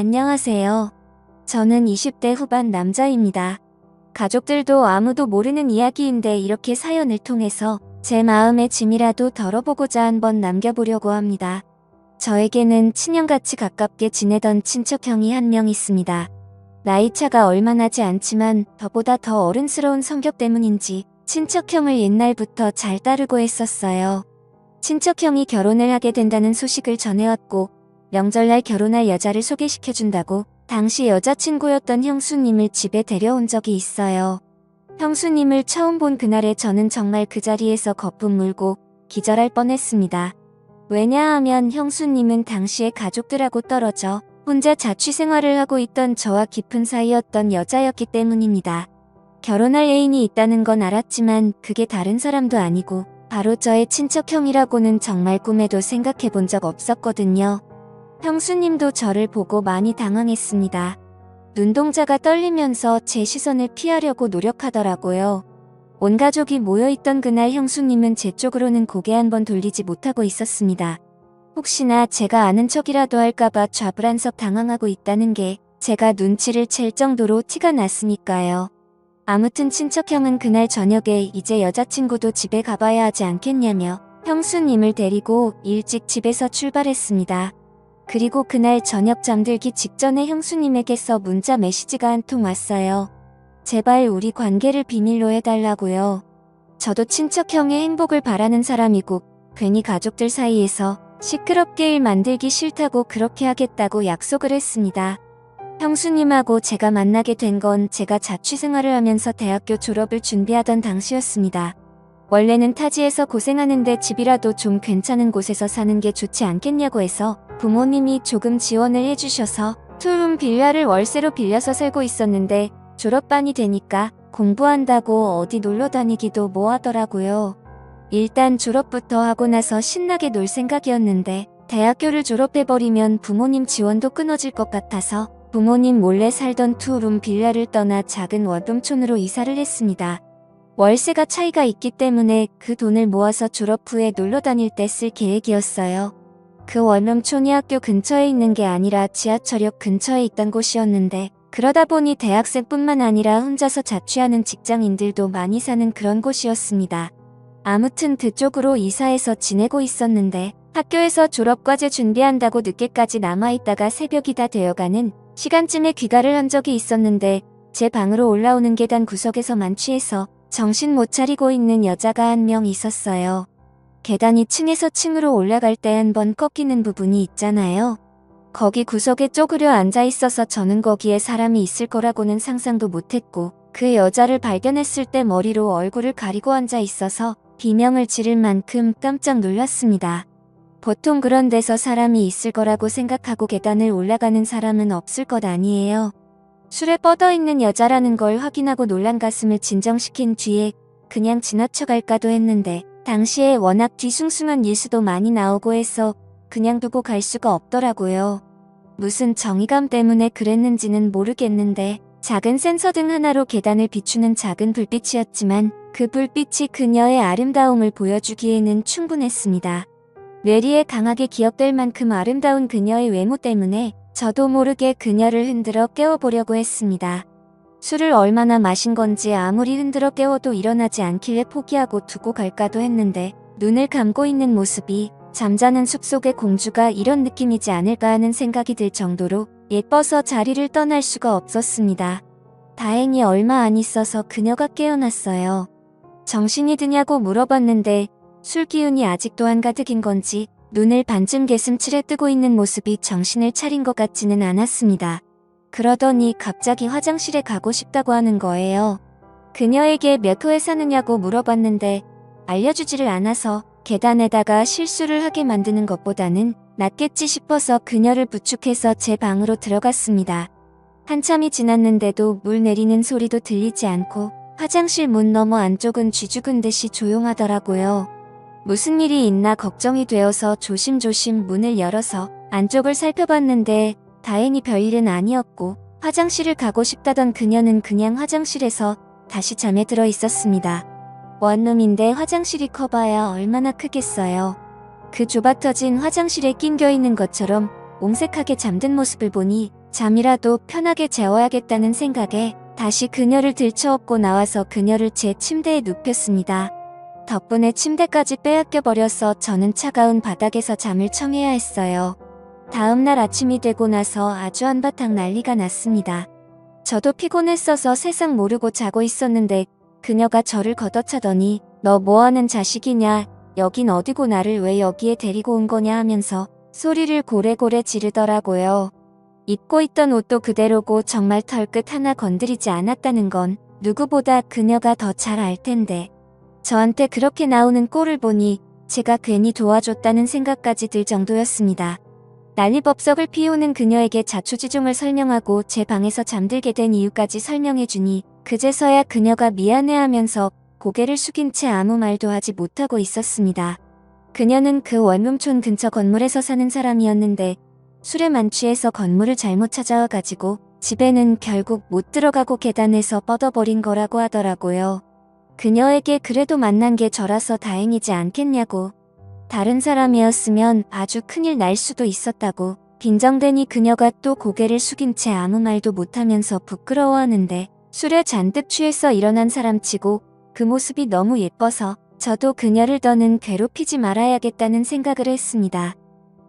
안녕하세요. 저는 20대 후반 남자입니다. 가족들도 아무도 모르는 이야기인데 이렇게 사연을 통해서 제 마음의 짐이라도 덜어보고자 한번 남겨보려고 합니다. 저에게는 친형같이 가깝게 지내던 친척형이 한 명 있습니다. 나이차가 얼마 나지 않지만 저보다 더 어른스러운 성격 때문인지 친척형을 옛날부터 잘 따르고 했었어요. 친척형이 결혼을 하게 된다는 소식을 전해왔고 명절날 결혼할 여자를 소개시켜준다고 당시 여자친구였던 형수님을 집에 데려온 적이 있어요. 형수님을 처음 본 그날에 저는 정말 그 자리에서 거품 물고 기절할 뻔했습니다. 왜냐하면 형수님은 당시에 가족들하고 떨어져 혼자 자취 생활을 하고 있던 저와 깊은 사이였던 여자였기 때문입니다. 결혼할 애인이 있다는 건 알았지만 그게 다른 사람도 아니고 바로 저의 친척형이라고는 정말 꿈에도 생각해 본 적 없었거든요. 형수님도 저를 보고 많이 당황했습니다. 눈동자가 떨리면서 제 시선을 피하려고 노력하더라고요. 온 가족이 모여있던 그날 형수님은 제 쪽으로는 고개 한번 돌리지 못하고 있었습니다. 혹시나 제가 아는 척이라도 할까봐 좌불안석 당황하고 있다는 게 제가 눈치를 챌 정도로 티가 났으니까요. 아무튼 친척형은 그날 저녁에 이제 여자친구도 집에 가봐야 하지 않겠냐며 형수님을 데리고 일찍 집에서 출발했습니다. 그리고 그날 저녁 잠들기 직전에 형수님에게서 문자 메시지가 한 통 왔어요. 제발 우리 관계를 비밀로 해달라고요. 저도 친척형의 행복을 바라는 사람이고 괜히 가족들 사이에서 시끄럽게 일 만들기 싫다고 그렇게 하겠다고 약속을 했습니다. 형수님하고 제가 만나게 된 건 제가 자취생활을 하면서 대학교 졸업을 준비하던 당시였습니다. 원래는 타지에서 고생하는데 집이라도 좀 괜찮은 곳에서 사는 게 좋지 않겠냐고 해서 부모님이 조금 지원을 해주셔서 투룸 빌라를 월세로 빌려서 살고 있었는데 졸업반이 되니까 공부한다고 어디 놀러 다니기도 뭐하더라고요. 일단 졸업부터 하고 나서 신나게 놀 생각이었는데 대학교를 졸업해버리면 부모님 지원도 끊어질 것 같아서 부모님 몰래 살던 투룸 빌라를 떠나 작은 원룸촌으로 이사를 했습니다. 월세가 차이가 있기 때문에 그 돈을 모아서 졸업 후에 놀러 다닐 때 쓸 계획이었어요. 그 원룸촌이 학교 근처에 있는 게 아니라 지하철역 근처에 있던 곳이었는데 그러다 보니 대학생뿐만 아니라 혼자서 자취하는 직장인들도 많이 사는 그런 곳이었습니다. 아무튼 그쪽으로 이사해서 지내고 있었는데 학교에서 졸업과제 준비한다고 늦게까지 남아있다가 새벽이 다 되어가는 시간쯤에 귀가를 한 적이 있었는데 제 방으로 올라오는 계단 구석에서 만취해서 정신 못 차리고 있는 여자가 한 명 있었어요. 계단이 층에서 층으로 올라갈 때 한번 꺾이는 부분이 있잖아요. 거기 구석에 쪼그려 앉아 있어서 저는 거기에 사람이 있을 거라고는 상상도 못했고 그 여자를 발견했을 때 머리로 얼굴을 가리고 앉아 있어서 비명을 지를 만큼 깜짝 놀랐습니다. 보통 그런 데서 사람이 있을 거라고 생각하고 계단을 올라가는 사람은 없을 것 아니에요. 술에 뻗어있는 여자라는 걸 확인하고 놀란 가슴을 진정시킨 뒤에 그냥 지나쳐갈까도 했는데 당시에 워낙 뒤숭숭한 뉴스도 많이 나오고 해서 그냥 두고 갈 수가 없더라고요. 무슨 정의감 때문에 그랬는지는 모르겠는데 작은 센서등 하나로 계단을 비추는 작은 불빛이었지만 그 불빛이 그녀의 아름다움을 보여주기에는 충분했습니다. 뇌리에 강하게 기억될 만큼 아름다운 그녀의 외모 때문에 저도 모르게 그녀를 흔들어 깨워보려고 했습니다. 술을 얼마나 마신 건지 아무리 흔들어 깨워도 일어나지 않길래 포기하고 두고 갈까도 했는데 눈을 감고 있는 모습이 잠자는 숲속의 공주가 이런 느낌이지 않을까 하는 생각이 들 정도로 예뻐서 자리를 떠날 수가 없었습니다. 다행히 얼마 안 있어서 그녀가 깨어났어요. 정신이 드냐고 물어봤는데 술 기운이 아직도 한가득인 건지 눈을 반쯤 개슴츠레 뜨고 있는 모습이 정신을 차린 것 같지는 않았습니다. 그러더니 갑자기 화장실에 가고 싶다고 하는 거예요. 그녀에게 몇 호에 사느냐고 물어봤는데 알려주지를 않아서 계단에다가 실수를 하게 만드는 것보다는 낫겠지 싶어서 그녀를 부축해서 제 방으로 들어갔습니다. 한참이 지났는데도 물 내리는 소리도 들리지 않고 화장실 문 너머 안쪽은 쥐죽은 듯이 조용하더라고요. 무슨 일이 있나 걱정이 되어서 조심조심 문을 열어서 안쪽을 살펴봤는데 다행히 별일은 아니었고 화장실을 가고 싶다던 그녀는 그냥 화장실에서 다시 잠에 들어 있었습니다. 원룸인데 화장실이 커봐야 얼마나 크겠어요. 그 좁아터진 화장실에 낑겨 있는 것처럼 옹색하게 잠든 모습을 보니 잠이라도 편하게 재워야겠다는 생각에 다시 그녀를 들쳐업고 나와서 그녀를 제 침대에 눕혔습니다. 덕분에 침대까지 빼앗겨버려서 저는 차가운 바닥에서 잠을 청해야 했어요. 다음날 아침이 되고 나서 아주 한바탕 난리가 났습니다. 저도 피곤했어서 세상 모르고 자고 있었는데 그녀가 저를 걷어차더니 너 뭐하는 자식이냐, 여긴 어디고 나를 왜 여기에 데리고 온 거냐 하면서 소리를 고래고래 지르더라고요. 입고 있던 옷도 그대로고 정말 털끝 하나 건드리지 않았다는 건 누구보다 그녀가 더 잘 알 텐데 저한테 그렇게 나오는 꼴을 보니 제가 괜히 도와줬다는 생각까지 들 정도였습니다. 난리법석을 피우는 그녀에게 자초지종을 설명하고 제 방에서 잠들게 된 이유까지 설명해주니 그제서야 그녀가 미안해하면서 고개를 숙인 채 아무 말도 하지 못하고 있었습니다. 그녀는 그 원룸촌 근처 건물에서 사는 사람이었는데 술에 만취해서 건물을 잘못 찾아와가지고 집에는 결국 못 들어가고 계단에서 뻗어버린 거라고 하더라고요. 그녀에게 그래도 만난 게 저라서 다행이지 않겠냐고. 다른 사람이었으면 아주 큰일 날 수도 있었다고. 빈정대니 그녀가 또 고개를 숙인 채 아무 말도 못하면서 부끄러워하는데 술에 잔뜩 취해서 일어난 사람치고 그 모습이 너무 예뻐서 저도 그녀를 더는 괴롭히지 말아야겠다는 생각을 했습니다.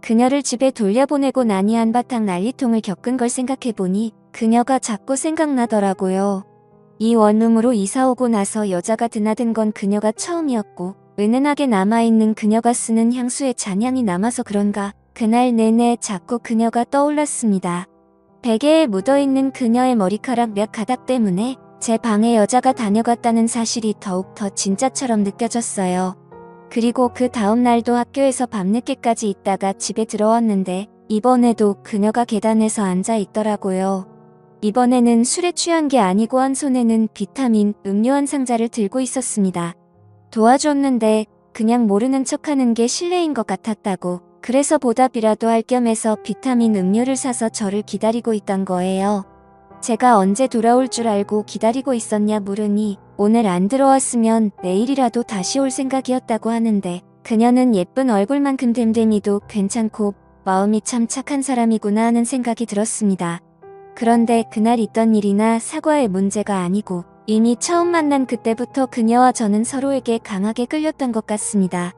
그녀를 집에 돌려보내고 나니 한바탕 난리통을 겪은 걸 생각해보니 그녀가 자꾸 생각나더라고요. 이 원룸으로 이사오고 나서 여자가 드나든 건 그녀가 처음이었고 은은하게 남아있는 그녀가 쓰는 향수의 잔향이 남아서 그런가 그날 내내 자꾸 그녀가 떠올랐습니다. 베개에 묻어있는 그녀의 머리카락 몇 가닥 때문에 제 방에 여자가 다녀갔다는 사실이 더욱 더 진짜처럼 느껴졌어요. 그리고 그 다음 날도 학교에서 밤늦게까지 있다가 집에 들어왔는데 이번에도 그녀가 계단에서 앉아 있더라고요. 이번에는 술에 취한 게 아니고 한 손에는 비타민 음료 한 상자를 들고 있었습니다. 도와줬는데 그냥 모르는 척하는 게 실례인 것 같았다고. 그래서 보답이라도 할 겸해서 비타민 음료를 사서 저를 기다리고 있던 거예요. 제가 언제 돌아올 줄 알고 기다리고 있었냐 물으니 오늘 안 들어왔으면 내일이라도 다시 올 생각이었다고 하는데 그녀는 예쁜 얼굴만큼 됨됨이도 괜찮고 마음이 참 착한 사람이구나 하는 생각이 들었습니다. 그런데 그날 있던 일이나 사과의 문제가 아니고 이미 처음 만난 그때부터 그녀와 저는 서로에게 강하게 끌렸던 것 같습니다.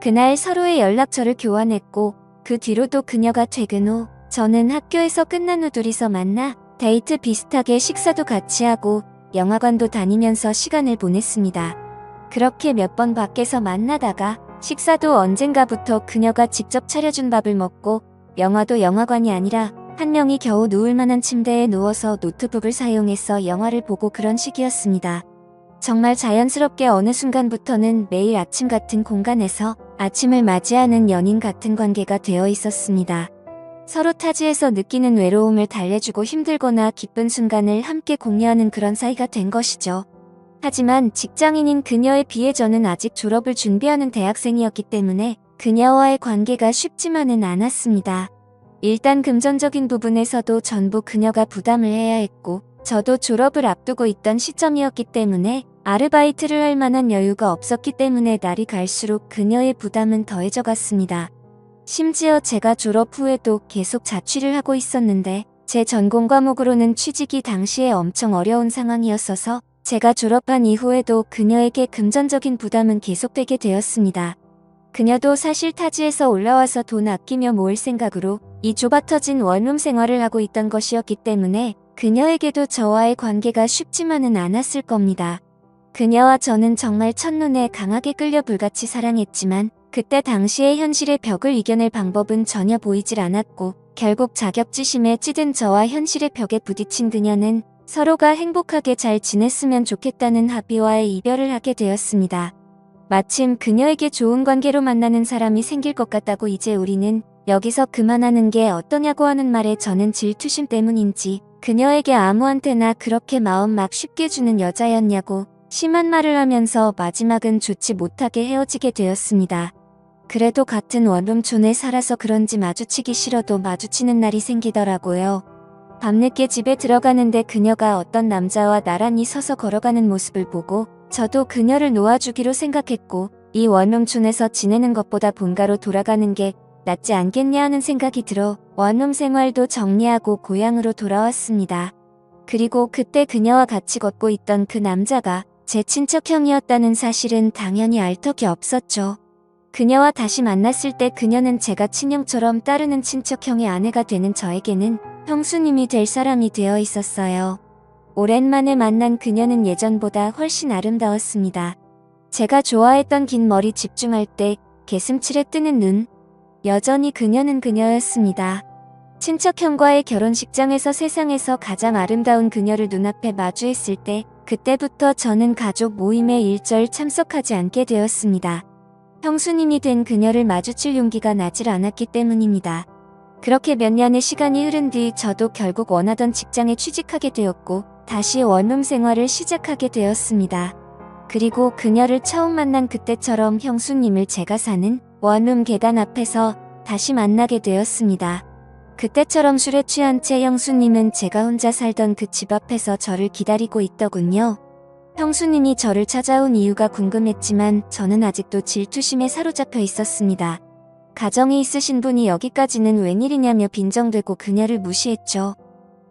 그날 서로의 연락처를 교환했고 그 뒤로도 그녀가 퇴근 후 저는 학교에서 끝난 후 둘이서 만나 데이트 비슷하게 식사도 같이 하고 영화관도 다니면서 시간을 보냈습니다. 그렇게 몇 번 밖에서 만나다가 식사도 언젠가부터 그녀가 직접 차려준 밥을 먹고 영화도 영화관이 아니라 한 명이 겨우 누울 만한 침대에 누워서 노트북을 사용해서 영화를 보고 그런 식이었습니다. 정말 자연스럽게 어느 순간부터는 매일 아침 같은 공간에서 아침을 맞이하는 연인 같은 관계가 되어 있었습니다. 서로 타지에서 느끼는 외로움을 달래주고 힘들거나 기쁜 순간을 함께 공유하는 그런 사이가 된 것이죠. 하지만 직장인인 그녀에 비해 저는 아직 졸업을 준비하는 대학생이었기 때문에 그녀와의 관계가 쉽지만은 않았습니다. 일단 금전적인 부분에서도 전부 그녀가 부담을 해야 했고 저도 졸업을 앞두고 있던 시점이었기 때문에 아르바이트를 할 만한 여유가 없었기 때문에 날이 갈수록 그녀의 부담은 더해져 갔습니다. 심지어 제가 졸업 후에도 계속 자취를 하고 있었는데 제 전공 과목으로는 취직이 당시에 엄청 어려운 상황이었어서 제가 졸업한 이후에도 그녀에게 금전적인 부담은 계속되게 되었습니다. 그녀도 사실 타지에서 올라와서 돈 아끼며 모을 생각으로 이 좁아터진 원룸 생활을 하고 있던 것이었기 때문에 그녀에게도 저와의 관계가 쉽지만은 않았을 겁니다. 그녀와 저는 정말 첫눈에 강하게 끌려 불같이 사랑했지만 그때 당시의 현실의 벽을 이겨낼 방법은 전혀 보이질 않았고 결국 자격지심에 찌든 저와 현실의 벽에 부딪힌 그녀는 서로가 행복하게 잘 지냈으면 좋겠다는 합의와의 이별을 하게 되었습니다. 마침 그녀에게 좋은 관계로 만나는 사람이 생길 것 같다고 이제 우리는 여기서 그만하는 게 어떠냐고 하는 말에 저는 질투심 때문인지 그녀에게 아무한테나 그렇게 마음 막 쉽게 주는 여자였냐고 심한 말을 하면서 마지막은 좋지 못하게 헤어지게 되었습니다. 그래도 같은 원룸촌에 살아서 그런지 마주치기 싫어도 마주치는 날이 생기더라고요. 밤늦게 집에 들어가는데 그녀가 어떤 남자와 나란히 서서 걸어가는 모습을 보고 저도 그녀를 놓아주기로 생각했고 이 원룸촌에서 지내는 것보다 본가로 돌아가는 게 낫지 않겠냐 하는 생각이 들어 원룸 생활도 정리하고 고향으로 돌아왔습니다. 그리고 그때 그녀와 같이 걷고 있던 그 남자가 제 친척형이었다는 사실은 당연히 알 턱이 없었죠. 그녀와 다시 만났을 때 그녀는 제가 친형처럼 따르는 친척형의 아내가 되는 저에게는 형수님이 될 사람이 되어 있었어요. 오랜만에 만난 그녀는 예전보다 훨씬 아름다웠습니다. 제가 좋아했던 긴 머리 집중할 때 개슴츠레 뜨는 눈. 여전히 그녀는 그녀였습니다. 친척형과의 결혼식장에서 세상에서 가장 아름다운 그녀를 눈앞에 마주했을 때 그때부터 저는 가족 모임에 일절 참석하지 않게 되었습니다. 형수님이 된 그녀를 마주칠 용기가 나질 않았기 때문입니다. 그렇게 몇 년의 시간이 흐른 뒤 저도 결국 원하던 직장에 취직하게 되었고 다시 원룸 생활을 시작하게 되었습니다. 그리고 그녀를 처음 만난 그때처럼 형수님을 제가 사는 원룸 계단 앞에서 다시 만나게 되었습니다. 그때처럼 술에 취한 채 형수님은 제가 혼자 살던 그 집 앞에서 저를 기다리고 있더군요. 형수님이 저를 찾아온 이유가 궁금했지만 저는 아직도 질투심에 사로잡혀 있었습니다. 가정이 있으신 분이 여기까지는 웬일이냐며 빈정대고 그녀를 무시했죠.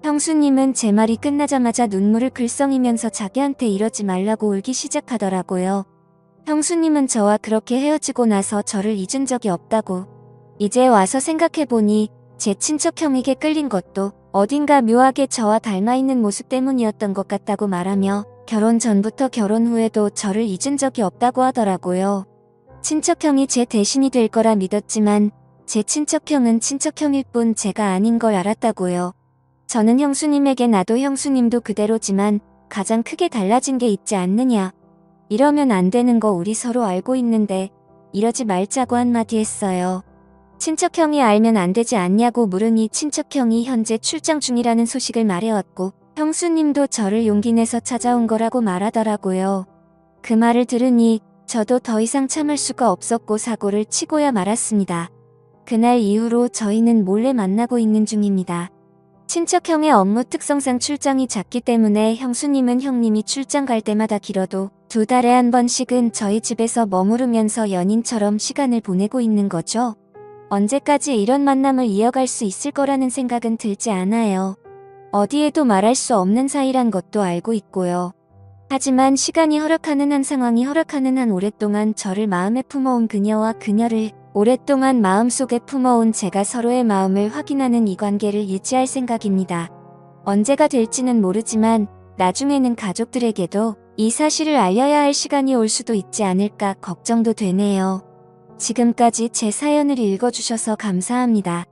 형수님은 제 말이 끝나자마자 눈물을 글썽이면서 자기한테 이러지 말라고 울기 시작하더라고요. 형수님은 저와 그렇게 헤어지고 나서 저를 잊은 적이 없다고. 이제 와서 생각해보니 제 친척형에게 끌린 것도 어딘가 묘하게 저와 닮아있는 모습 때문이었던 것 같다고 말하며 결혼 전부터 결혼 후에도 저를 잊은 적이 없다고 하더라고요. 친척형이 제 대신이 될 거라 믿었지만 제 친척형은 친척형일 뿐 제가 아닌 걸 알았다고요. 저는 형수님에게 나도 형수님도 그대로지만 가장 크게 달라진 게 있지 않느냐. 이러면 안 되는 거 우리 서로 알고 있는데 이러지 말자고 한마디 했어요. 친척형이 알면 안 되지 않냐고 물으니 친척형이 현재 출장 중이라는 소식을 말해왔고 형수님도 저를 용기 내서 찾아온 거라고 말하더라고요. 그 말을 들으니 저도 더 이상 참을 수가 없었고 사고를 치고야 말았습니다. 그날 이후로 저희는 몰래 만나고 있는 중입니다. 친척형의 업무 특성상 출장이 잦기 때문에 형수님은 형님이 출장 갈 때마다 길어도 2달에 한 번씩은 저희 집에서 머무르면서 연인처럼 시간을 보내고 있는 거죠. 언제까지 이런 만남을 이어갈 수 있을 거라는 생각은 들지 않아요. 어디에도 말할 수 없는 사이란 것도 알고 있고요. 하지만 시간이 허락하는 한 상황이 허락하는 한 오랫동안 저를 마음에 품어온 그녀와 그녀를 오랫동안 마음속에 품어온 제가 서로의 마음을 확인하는 이 관계를 유지할 생각입니다. 언제가 될지는 모르지만 나중에는 가족들에게도 이 사실을 알려야 할 시간이 올 수도 있지 않을까 걱정도 되네요. 지금까지 제 사연을 읽어주셔서 감사합니다.